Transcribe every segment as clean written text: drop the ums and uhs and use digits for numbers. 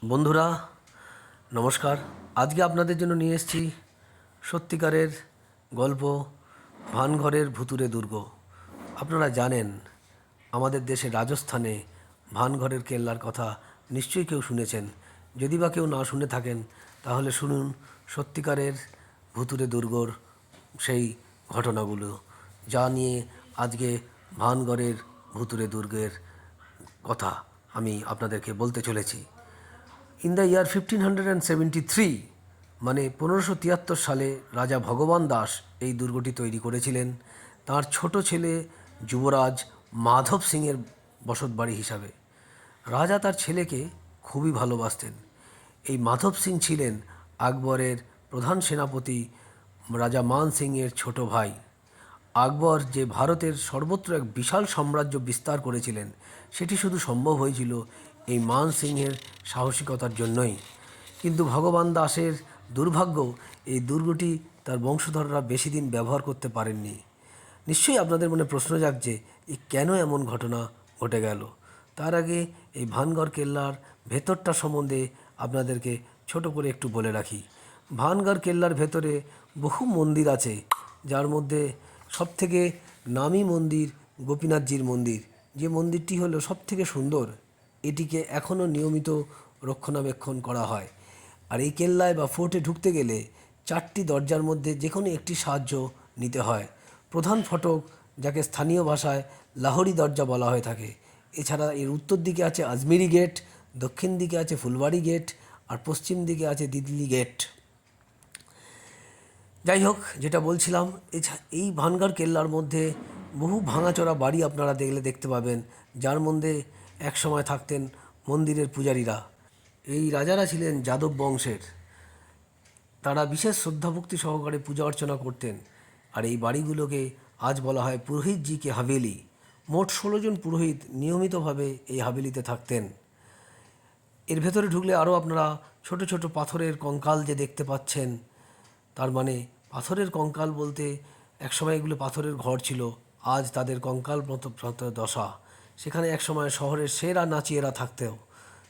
বন্ধুরা নমস্কার। আজকে আপনাদের জন্য নিয়ে এসেছি সত্যিকারের গল্প, ভানঘরের ভুতুড়ে দুর্গ। আপনারা জানেন আমাদের দেশে রাজস্থানে ভানঘরের কেল্লার কথা নিশ্চয়ই কেউ শুনেছেন। যদি বা কেউ না শুনে থাকেন তাহলে শুনুন সত্যিকারের ভুতুড়ে দুর্গর সেই ঘটনাগুলো, যা নিয়ে আজকে ভানগড়ের ভুতুড়ে দুর্গের কথা আমি আপনাদেরকে বলতে চলেছি। ইন দ্য ইয়ার 1573, মানে 1573 সালে রাজা ভগবান দাস এই দুর্গটি তৈরি করেছিলেন তার ছোট ছেলে যুবরাজ মাধব সিংয়ের বসতবাড়ি হিসাবে। রাজা তার ছেলেকে খুবই ভালোবাসতেন। এই মাধব সিং ছিলেন আকবরের প্রধান সেনাপতি রাজা মান সিংয়ের ছোট ভাই। আকবর যে ভারতের সর্বত্র এক বিশাল সাম্রাজ্য বিস্তার করেছিলেন সেটি শুধু সম্ভব হয়েছিল এই মান সিংহের সাহসিকতার জন্যই। কিন্তু ভগবান দাসের দুর্ভাগ্য, এই দুর্গটি তার বংশধররা বেশি দিন ব্যবহার করতে পারেননি। নিশ্চয়ই আপনাদের মনে প্রশ্ন জাগছে এই কেন এমন ঘটনা ঘটে গেল। তার আগে এই ভানগড় কেল্লার ভেতরটা সম্বন্ধে আপনাদেরকে ছোট করে একটু বলে রাখি। ভানগড় কেল্লার ভেতরে বহু মন্দির আছে, যার মধ্যে সবথেকে নামী মন্দির গোপীনাথজির মন্দির, যে মন্দিরটি হলো সবথেকে সুন্দর। এটিকে এখনও নিয়মিত রক্ষণাবেক্ষণ করা হয়। আর এই কেল্লায় বা ফোর্টে ঢুকতে গেলে 4টি দরজার মধ্যে যে কোনো একটি সাহায্য নিতে হয়। প্রধান ফটক, যাকে স্থানীয় ভাষায় লাহোরি দরজা বলা হয়ে থাকে। এছাড়া এর উত্তর দিকে আছে আজমিরি গেট, দক্ষিণ দিকে আছে ফুলবাড়ি গেট, আর পশ্চিম দিকে আছে দিল্লি গেট। যাই হোক, যেটা বলছিলাম, এই ভানগড় কেল্লার মধ্যে বহু ভাঙাচোরা বাড়ি আপনারা দেখতে পাবেন, যার মধ্যে একসময় থাকতেন মন্দিরের পূজারীরা। এই রাজারা ছিলেন যাদব বংশের। তারা বিশেষ শ্রদ্ধাভক্তি সহকারে পূজা অর্চনা করতেন। আর এই বাড়িগুলোকে আজ বলা হয় পুরোহিতজি কি হাভেলি। মোট 16 জন পুরোহিত নিয়মিতভাবে এই হাভেলিতে থাকতেন। এর ভেতরে ঢুকলে আরও আপনারা ছোট ছোট পাথরের কঙ্কাল যে দেখতে পাচ্ছেন, তার মানে পাথরের কঙ্কাল বলতে একসময় এগুলো পাথরের ঘর ছিল, আজ তাদের কঙ্কাল মতো দশা। সেখানে একসময় শহরের সেরা নাচিয়েরা থাকতেও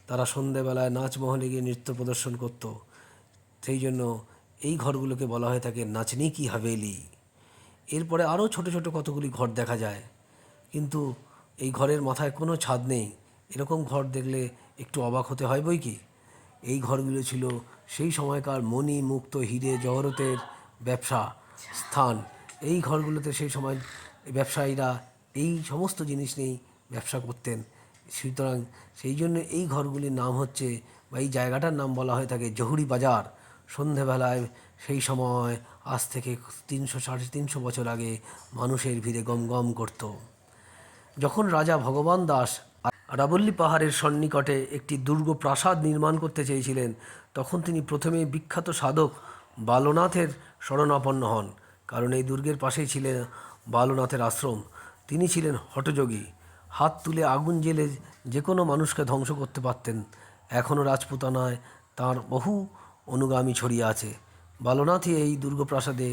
তারা সন্ধেবেলায় নাচমহলে গিয়ে নৃত্য প্রদর্শন করত। সেই জন্য এই ঘরগুলোকে বলা হয়ে থাকে নাচনি কি হাভেলি। এরপরে আরও ছোট ছোট কতগুলি ঘর দেখা যায়, কিন্তু এই ঘরের মাথায় কোনো ছাদ নেই। এরকম ঘর দেখলে একটু অবাক হতে হয় বই কি। এই ঘরগুলো ছিল সেই সময়কার মণি মুক্ত হিরে জহরতের ব্যবসা স্থান। এই ঘরগুলোতে সেই সময় ব্যবসায়ীরা এই সমস্ত জিনিস নিয়েই ব্যবসা করতেন। সুতরাং সেই জন্য এই ঘরগুলির নাম হচ্ছে, বা এই জায়গাটার নাম বলা হয়ে থাকে জহুরি বাজার। সন্ধেবেলায় সেই সময় আজ থেকে 300-350 বছর আগে মানুষের ভিড়ে গম গম করত। যখন রাজা ভগবান দাস আরাবল্লী পাহাড়ের সন্নিকটে একটি দুর্গ প্রাসাদ নির্মাণ করতে চেয়েছিলেন, তখন তিনি প্রথমে বিখ্যাত সাধক বালনাথের শরণাপন্ন হন। কারণ এই দুর্গের পাশেই ছিলেন বালনাথের আশ্রম। তিনি ছিলেন হঠযোগী। হাত তুলে আগুন জ্বেলে যে কোনো মানুষকে ধ্বংস করতে পারতেন। এখনও রাজপুতানায় তাঁর বহু অনুগামী ছড়িয়ে আছে। বালনাথই এই দুর্গ প্রাসাদে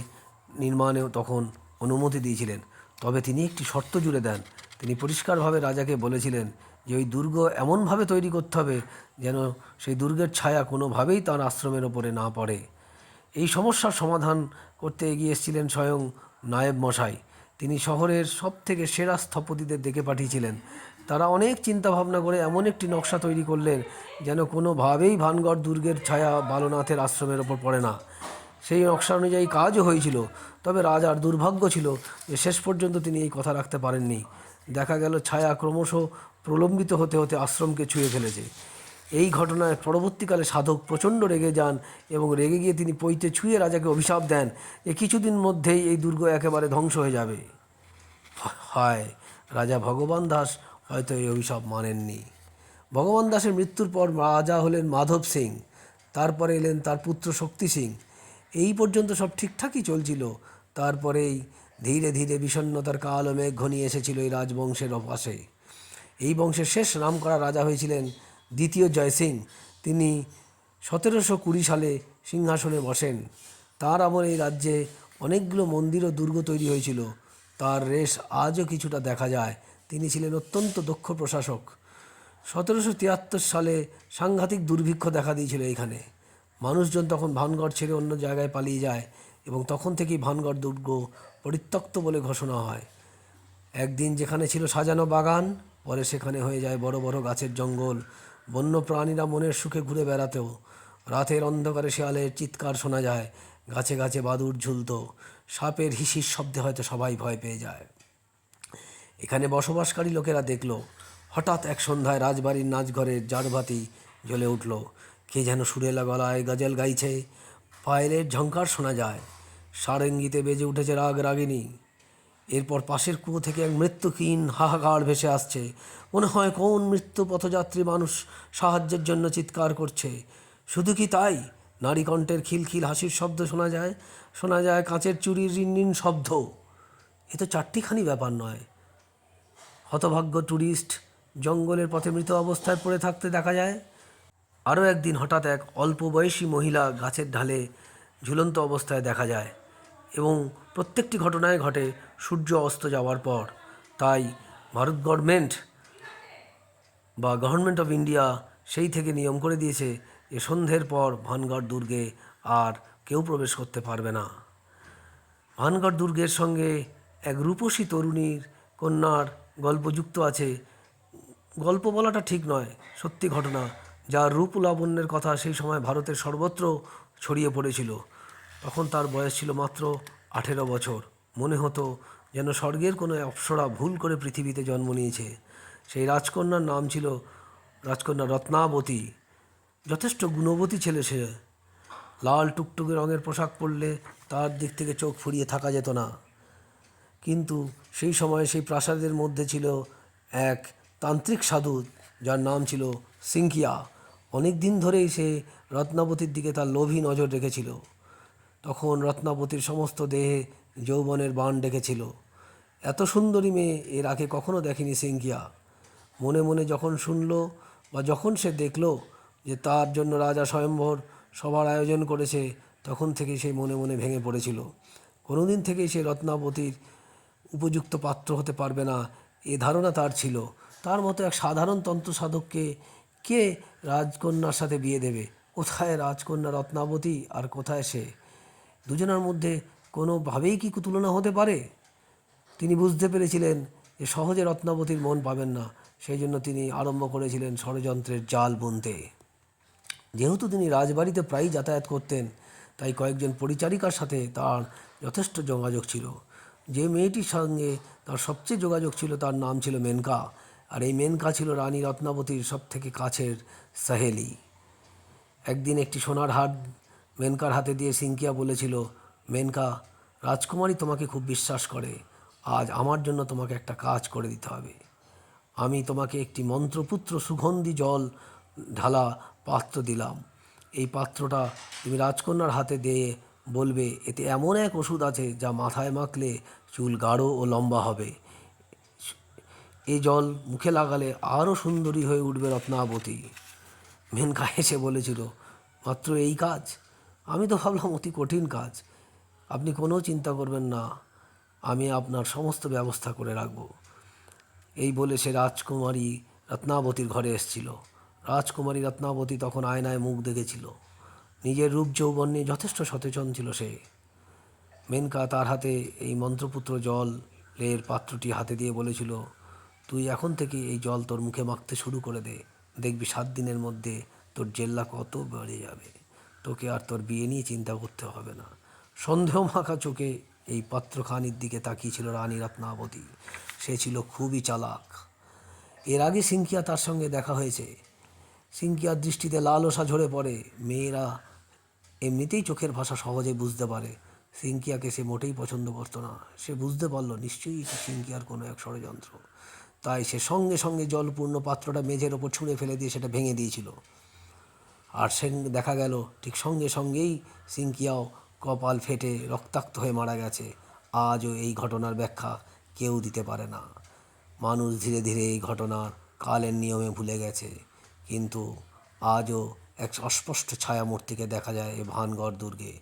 নির্মাণেও তখন অনুমতি দিয়েছিলেন। তবে তিনি একটি শর্ত জুড়ে দেন। তিনি পরিষ্কারভাবে রাজাকে বলেছিলেন যে ওই দুর্গ এমনভাবে তৈরি করতে হবে যেন সেই দুর্গের ছায়া কোনোভাবেই তার আশ্রমের ওপরে না পড়ে। এই সমস্যার সমাধান করতে এগিয়ে এসেছিলেন স্বয়ং নায়েব মশাই। তিনি শহরের সবথেকে সেরা স্থপতিদের ডেকে পাঠিয়েছিলেন। তারা অনেক চিন্তা ভাবনা করে এমন একটি নকশা তৈরি করলেন যেন কোনোভাবেই ভানগড় দুর্গের ছায়া বালনাথের আশ্রমের ওপর পড়ে না। সেই নকশা অনুযায়ী কাজও হয়েছিল। তবে রাজার দুর্ভাগ্য ছিল যে শেষ পর্যন্ত তিনি এই কথা রাখতে পারেননি। দেখা গেল ছায়া ক্রমশ প্রলম্বিত হতে হতে আশ্রমকে ছুঁয়ে ফেলেছে। এই ঘটনায় পরবর্তীকালে সাধক প্রচণ্ড রেগে যান এবং রেগে গিয়ে তিনি পৈতে ছুঁয়ে রাজাকে অভিশাপ দেন যে কিছুদিন মধ্যেই এই দুর্গ একেবারে ধ্বংস হয়ে যাবে। হয় রাজা ভগবান দাস হয়তো এই অভিশাপ মানেননি। ভগবান দাসের মৃত্যুর পর রাজা হলেন মাধব সিং। তারপরে এলেন তার পুত্র শক্তি সিং। এই পর্যন্ত সব ঠিকঠাকই চলছিল। তারপরেই ধীরে ধীরে বিষণ্ণতার কালো মেঘ ঘনিয়ে এসেছিল এই রাজবংশের পাশে। এই বংশের শেষ নামকরা রাজা হয়েছিলেন দ্বিতীয় জয় সিং। তিনি 1720 সালে সিংহাসনে বসেন। তার আমলে এই রাজ্যে অনেকগুলো মন্দির ও দুর্গ তৈরি হয়েছিল। তার রেশ আজও কিছুটা দেখা যায়। তিনি ছিলেন অত্যন্ত দক্ষ প্রশাসক। 1773 সালে সাংঘাতিক দুর্ভিক্ষ দেখা দিয়েছিল এইখানে। মানুষজন তখন ভানগড় ছেড়ে অন্য জায়গায় পালিয়ে যায় এবং তখন থেকেই ভানগড় দুর্গ পরিত্যক্ত বলে ঘোষণা হয়। একদিন যেখানে ছিল সাজানো বাগান, পরে সেখানে হয়ে যায় বড় বড় গাছের জঙ্গল। বন্য প্রাণীরা মনের সুখে ঘুরে বেড়াতেও। রাতের অন্ধকারে শেয়ালের চিৎকার শোনা যায়, গাছে গাছে বাদুড় ঝুলত, সাপের হিসির শব্দে হয়তো সবাই ভয় পেয়ে যায়। এখানে বসবাসকারী লোকেরা দেখল, হঠাৎ এক সন্ধ্যায় রাজবাড়ির নাচঘরের জারবাতি জ্বলে উঠল। কে যেন সুরেলা গলায় গজল গাইছে, পায়েলের ঝংকার শোনা যায়, সারেঙ্গিতে বেজে উঠেছে রাগ রাগিনী। এরপর পাশের কুয়ো থেকে এক মৃত্যুহীন হাহাকার ভেসে আসছে। মনে হয় কোন মৃত্যু পথযাত্রী মানুষ সাহায্যের জন্য চিৎকার করছে। শুধু কি তাই, নারী কণ্ঠের খিলখিল হাসির শব্দ শোনা যায় কাঁচের চুরির রিনরিন শব্দ। এ তো চারটিখানি ব্যাপার নয়। হতভাগ্য ট্যুরিস্ট জঙ্গলের পথে মৃত অবস্থায় পড়ে থাকতে দেখা যায়। আরও একদিন হঠাৎ এক অল্প বয়সী মহিলা গাছের ঢালে ঝুলন্ত অবস্থায় দেখা যায় এবং প্রত্যেকটি ঘটনায় ঘটে সূর্য অস্ত যাওয়ার পর। তাই ভারত গভর্নমেন্ট অফ ইন্ডিয়া সেই থেকে নিয়ম করে দিয়েছে যে সন্ধ্যের পর ভানগড় দুর্গে আর কেউ প্রবেশ করতে পারবে না। ভানগড় দুর্গের সঙ্গে এক রূপসী তরুণীর কন্যার গল্প যুক্ত আছে। গল্প বলাটা ঠিক নয়, সত্যি ঘটনা, যার রূপ লাবণ্যের কথা সেই সময় ভারতের সর্বত্র ছড়িয়ে পড়েছিল। তখন তার বয়স ছিল মাত্র 18 বছর। মনে হতো যেন স্বর্গের কোনো অপ্সরা ভুল করে পৃথিবীতে জন্ম নিয়েছে। সেই রাজকন্যার নাম ছিল রাজকন্যা রত্নাবতী। যথেষ্ট গুণবতী ছেলে সে। লাল টুকটুকে রঙের পোশাক পরলে তার দিক থেকে চোখ ফুরিয়ে থাকা যেত না। কিন্তু সেই সময় সেই প্রাসাদের মধ্যে ছিল এক তান্ত্রিক সাধু, যার নাম ছিল সিংকিয়া। অনেক দিন ধরেই সে রত্নাবতীর দিকে তার লোভী নজর রেখেছিল। তখন রত্নাবতীর সমস্ত দেহে যৌবনের বাণ ডেকেছিল। এত সুন্দরী মেয়ে এর আগে কখনো দেখেনি সিংকিয়া। মনে মনে যখন শুনল বা যখন সে দেখল যে তার জন্য রাজা স্বয়ম্বর সভার আয়োজন করেছে, তখন থেকেই সে মনে মনে ভেঙে পড়েছিল। কোনোদিন থেকেই সে রত্নাবতীর উপযুক্ত পাত্র হতে পারবে না, এ ধারণা তার ছিল। তার মতো এক সাধারণ তন্ত্র সাধককে কে রাজকন্যার সাথে বিয়ে দেবে? কোথায় রাজকন্যা রত্নাবতী আর কোথায় সে? দুজনের মধ্যে কোনোভাবেই কি তুলনা হতে পারে? তিনি বুঝতে পেরেছিলেন যে সহজে রত্নাবতীর মন পাবেন না। সেই জন্য তিনি আরম্ভ করেছিলেন ষড়যন্ত্রের জাল বুনতে। যেহেতু তিনি রাজবাড়িতে প্রায়ই যাতায়াত করতেন, তাই কয়েকজন পরিচারিকার সাথে তার যথেষ্ট যোগাযোগ ছিল। যে মেয়েটির সঙ্গে তার সবচেয়ে যোগাযোগ ছিল তার নাম ছিল মেনকা, আর এই মেনকা ছিল রানী রত্নাবতীর সবথেকে কাছের সহেলি। একদিন একটি সোনার হার মেনকার হাতে দিয়ে সিংকিয়া বলেছিল, মেনকা, রাজকুমারী তোমাকে খুব বিশ্বাস করে। আজ আমার জন্য তোমাকে একটা কাজ করে দিতে হবে। আমি তোমাকে একটি মন্ত্রপুত্র সুগন্ধি জল ঢালা পাত্র দিলাম। এই পাত্রটা তুমি রাজকন্যার হাতে দিয়ে বলবে, এতে এমন এক ওষুধ আছে যা মাথায় মাখলে চুল গাঢ় ও লম্বা হবে। এই জল মুখে লাগালে আরও সুন্দরী হয়ে উঠবে রত্নাবতী। মেনকা হেসে বলেছিল, মাত্র এই কাজ? আমি তো ভাবলাম অতি কঠিন কাজ। আপনি কোনো চিন্তা করবেন না, আমি আপনার সমস্ত ব্যবস্থা করে রাখব। এই বলে সে রাজকুমারী রত্নাবতীর ঘরে এসেছিল। রাজকুমারী রত্নাবতী তখন আয়নায় মুখ দেখেছিল। নিজের রূপ যৌবন নিয়ে যথেষ্ট সচেতন ছিল সে। মেনকা তার হাতে এই মন্ত্রপুত্র জলের পাত্রটি হাতে দিয়ে বলেছিল, তুই এখন থেকে এই জল তোর মুখে মাখতে শুরু করে দে। দেখবি 7 দিনের মধ্যে তোর জেল্লা কত বেড়ে যাবে। তোকে আর তোর বিয়ে নিয়ে চিন্তা করতে হবে না। সন্দেহ মাখা চোখে এই পাত্রখানির দিকে তাকিয়েছিল রানী রত্নাবতী। সে ছিল খুবই চালাক। এর আগে সিংকিয়া তার সঙ্গে দেখা হয়েছে। সিংকিয়ার দৃষ্টিতে লালসা ঝরে পড়ে। মেয়েরা এমনিতেই চোখের ভাষা সহজে বুঝতে পারে। সিংকিয়াকে সে মোটেই পছন্দ করতো না। সে বুঝতে পারল নিশ্চয়ই এটি সিংকিয়ার কোনো এক ষড়যন্ত্র। তাই সে সঙ্গে সঙ্গে জলপূর্ণ পাত্রটা মেঝের ওপর ছুঁড়ে ফেলে দিয়ে সেটা ভেঙে দিয়েছিল। আর সে দেখা গেল ঠিক সঙ্গে সঙ্গেই সিংকিয়াও কপাল ফেটে রক্তাক্ত হয়ে মারা গেছে। আজও এই ঘটনার ব্যাখ্যা কেউ দিতে পারে না। মানুষ ধীরে ধীরে এই ঘটনার কালের নিয়মে ভুলে গেছে, কিন্তু আজও এক অস্পষ্ট ছায়া মূর্তিকে দেখা যায় এই ভানগড় দুর্গে।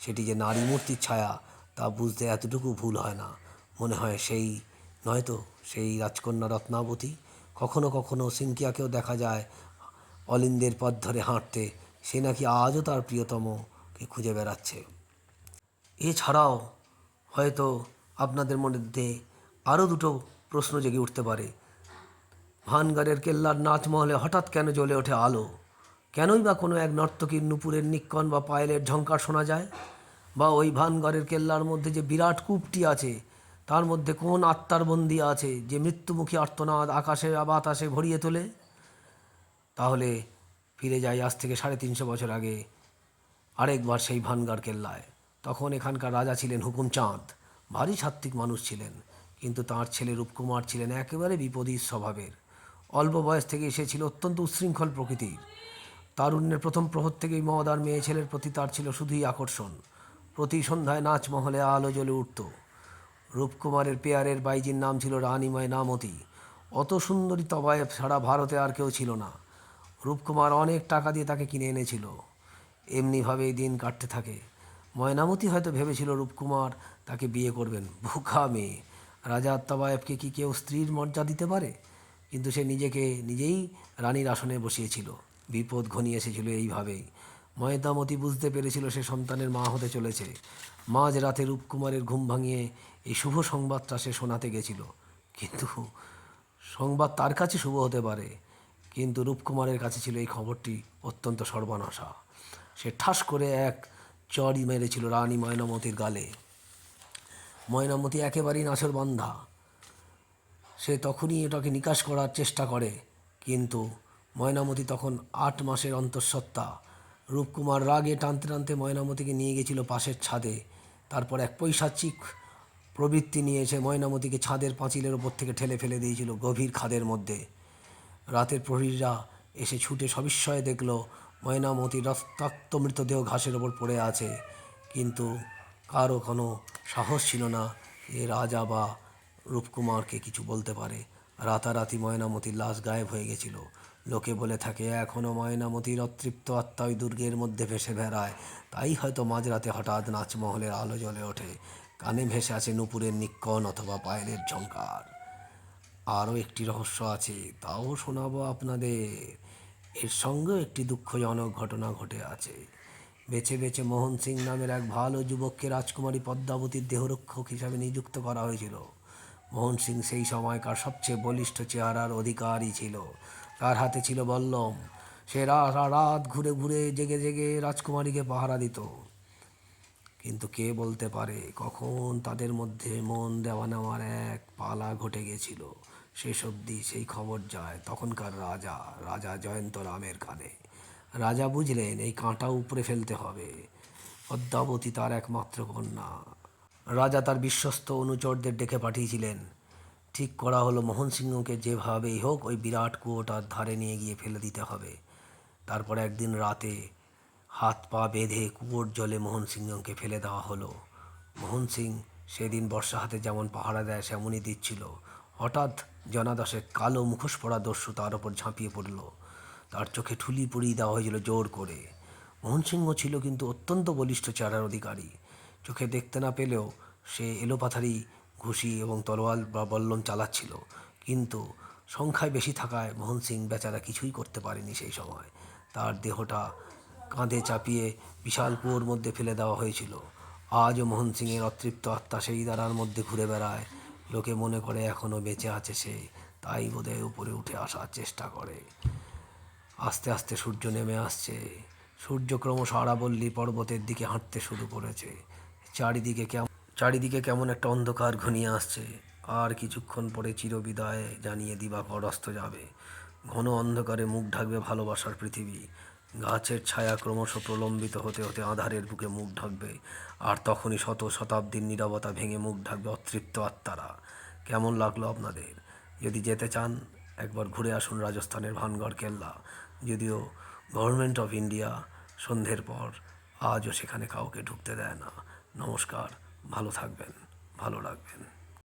সেটি যে নারী মূর্তির ছায়া তা বুঝতে এতটুকু ভুল হয় না। মনে হয় সেই নয়তো সেই রাজকন্যা রত্নাবতী। কখনো কখনো সিনকিয়াকেও দেখা যায় অলিন্দের পথ ধরে হাঁটতে। সে নাকি আজও তার প্রিয়তমকে খুঁজে বেড়াচ্ছে। এছাড়াও হয়তো আপনাদের মধ্যে আরও দুটো প্রশ্ন জেগে উঠতে পারে। ভানগড়ের কেল্লার নাচমহলে হঠাৎ কেন জ্বলে ওঠে আলো? কেনই বা কোনো এক নর্তকীর নুপুরের নিক্কণ বা পায়েলের ঝঙ্কার শোনা যায়? বা ওই ভানগড়ের কেল্লার মধ্যে যে বিরাট কূপটি আছে, তার মধ্যে কোন আত্মার বন্দী আছে যে মৃত্যুমুখী আর্তনাদ আকাশে বাতাসে ভরিয়ে তোলে? তাহলে ফিরে যাই আজ থেকে 350 বছর আগে আরেকবার সেই ভানগড় কেল্লায়। তখন এখানকার রাজা ছিলেন হুকুম চাঁদ। ভারী সাত্ত্বিক মানুষ ছিলেন, কিন্তু তাঁর ছেলে রূপকুমার ছিলেন একেবারে বিপরীত স্বভাবের। অল্প বয়স থেকে সে ছিল অত্যন্ত উচ্ছৃঙ্খল প্রকৃতির। তারুণ্যের প্রথম প্রহর থেকেই মদ আর মেয়ে ছেলের প্রতি তার ছিল শুধুই আকর্ষণ। প্রতি সন্ধ্যায় নাচমহলে আলো জ্বলে উঠত। রূপকুমারের পেয়ারের বাইজির নাম ছিল রানী ময়নামতি। অত সুন্দরী তবায়েব ছাড়া ভারতে আর কেউ ছিল না। রূপকুমার অনেক টাকা দিয়ে তাকে কিনে এনেছিল। এমনিভাবেই দিন কাটতে থাকে। ময়নামতি হয়তো ভেবেছিল রূপকুমার তাকে বিয়ে করবেন। বোকা মেয়ে! রাজার তবায়েবকে কি কেউ স্ত্রীর মর্যাদা দিতে পারে? কিন্তু সে নিজেই রানীর আসনে বসিয়েছিল। বিপদ ঘনিয়ে এসেছিল এইভাবেই। ময়নামতি বুঝতে পেরেছিল সে সন্তানের মা হতে চলেছে। মাঝ রাতে রূপকুমারের ঘুম ভাঙিয়ে এই শুভ সংবাদটা সে শোনাতে গেছিল। কিন্তু সংবাদ তার কাছে শুভ হতে পারে, কিন্তু রূপকুমারের কাছে ছিল এই খবরটি অত্যন্ত সর্বনাশা। সে ঠাস করে এক চড়ই মেরেছিল রানী ময়নামতির গালে। ময়নামতি একেবারেই নাছোড়বান্ধা। সে তখনই এটাকে নিকাশ করার চেষ্টা করে, কিন্তু ময়নামতি তখন 8 মাসের অন্তঃসত্ত্বা। রূপকুমার রাগে টানতে টানতে ময়নামতিকে নিয়ে গেছিল পাশের ছাদে। তারপর এক পৈশাচিক প্রবৃত্তি নিয়ে এসে ময়নামতিকে ছাদের পাঁচিলের ওপর থেকে ঠেলে ফেলে দিয়েছিল গভীর খাদের মধ্যে। রাতের প্রহরীরা এসে ছুটে সবিস্ময়ে দেখল ময়নামতির রক্তাক্ত মৃতদেহ ঘাসের ওপর পড়ে আছে। কিন্তু কারও কোনো সাহস ছিল না এ রাজা বা রূপকুমারকে কিছু বলতে পারে। রাতারাতি ময়নামতির লাশ গায়েব হয়ে গেছিল। লোকে বলে থাকে এখনও ময়নামতির অতৃপ্ত আত্মা ওই দুর্গের মধ্যে ভেসে বেড়ায়। তাই হয়তো মাঝরাতে হঠাৎ নাচমহলের আলো জ্বলে ওঠে। কানে ভেসে আছে নূপুরের নিক্কণ অথবা পায়েলের ঝঙ্কার। আরও একটি রহস্য আছে, তাও শোনাবো আপনাদের। এর সঙ্গেও একটি দুঃখজনক ঘটনা ঘটে আছে। বেছে বেছে মোহন সিং নামের এক ভালো যুবককে রাজকুমারী পদ্মাবতীর দেহরক্ষক হিসাবে নিযুক্ত করা হয়েছিল। মোহন সিং সেই সময়কার সবচেয়ে বলিষ্ঠ চেহারার অধিকারী ছিল। তার হাতে ছিল বল্লম। সে রাত ঘুরে ঘুরে জেগে জেগে রাজকুমারীকে পাহারা দিত। কিন্তু কে বলতে পারে কখন তাদের মধ্যে মন দেওয়া নেওয়ার এক পালা ঘটে গেছিল। শেষ অবধি সেই খবর যায় তখনকার রাজা জয়ন্ত রামের কানে। রাজা বুঝলেন এই কাঁটা উপড়ে ফেলতে হবে। পদ্মাবতী তার একমাত্র কন্যা। রাজা তার বিশ্বস্ত অনুচরদের ডেকে পাঠিয়েছিলেন। ঠিক করা হলো মোহন সিংহকে যেভাবেই হোক ওই বিরাট কুয়োটার ধারে নিয়ে গিয়ে ফেলে দিতে হবে। তারপর একদিন রাতে হাত পা বেঁধে কুয়োর জলে মোহন সিংহকে ফেলে দেওয়া হলো। মোহন সিং সেদিন বর্ষা হাতে যেমন পাহারা দেয় সেমনই দিচ্ছিল। হঠাৎ জনাদশেক কালো মুখোশ পরা দস্যু তার ওপর ঝাঁপিয়ে পড়ল। তার চোখে ঠুলি পরিয়ে দেওয়া হয়েছিল জোর করে। মোহন সিংহ ছিল কিন্তু অত্যন্ত বলিষ্ঠ চেহারার অধিকারী। চোখে দেখতে না পেলেও সে এলোপাথারি ঘুষি এবং তলোয়ার বা বল্লম চালাচ্ছিল। কিন্তু সংখ্যায় বেশি থাকায় মোহন সিং বেচারা কিছুই করতে পারেনি সেই সময়। তার দেহটা কাঁধে চাপিয়ে বিশাল কুয়োর মধ্যে ফেলে দেওয়া হয়েছিল। আজও মোহন সিংয়ের অতৃপ্ত আত্মা সেই দাঁড়ার মধ্যে ঘুরে বেড়ায়। লোকে মনে করে এখনও বেঁচে আছে সে, তাই বোধহয় উপরে উঠে আসার চেষ্টা করে। আস্তে আস্তে সূর্য নেমে আসছে। সূর্য ক্রমশ আরাবল্লী পর্বতের দিকে হাঁটতে শুরু করেছে। চারিদিকে কেমন একটা অন্ধকার ঘনিয়ে আসছে। আর কিছুক্ষণ পরে চিরবিদায় জানিয়ে দিবাকর অস্ত যাবে। ঘন অন্ধকারে মুখ ঢাকবে ভালোবাসার পৃথিবী। গাছের ছায়া ক্রমশ প্রলম্বিত হতে হতে আঁধারের বুকে মুখ ঢাকবে। আর তখনই শত শতাব্দীর নীরবতা ভেঙে মুখ ঢাকবে অতৃপ্ত আত্মারা। কেমন লাগলো আপনাদের? যদি যেতে চান একবার ঘুরে আসুন রাজস্থানের ভানগড় কেল্লা। যদিও গভর্নমেন্ট অফ ইন্ডিয়া সন্ধ্যের পর আজও সেখানে কাউকে ঢুকতে দেয় না। নমস্কার, ভালো থাকবেন, ভালো রাখবেন।